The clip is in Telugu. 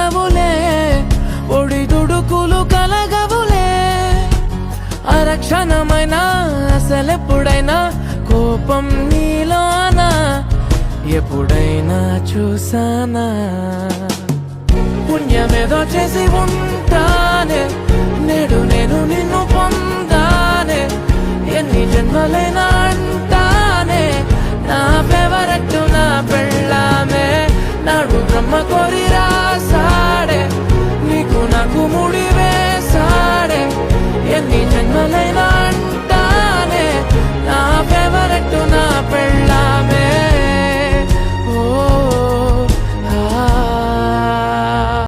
కలగవులే, ఒడిదుడుకులు కలగవులే. అరక్షణమైనా అసలెప్పుడైనా కోపం నీలోనా ఎప్పుడైనా చూసానా? పుణ్యమేదో చేసి ఉంటానే, నేడు నేను నిన్ను పొందానే. ఎన్ని జన్మలైనా అంటానే, నా ఫేవరెట్ నా పెళ్ళామే. నాడు బ్రహ్మ కోరి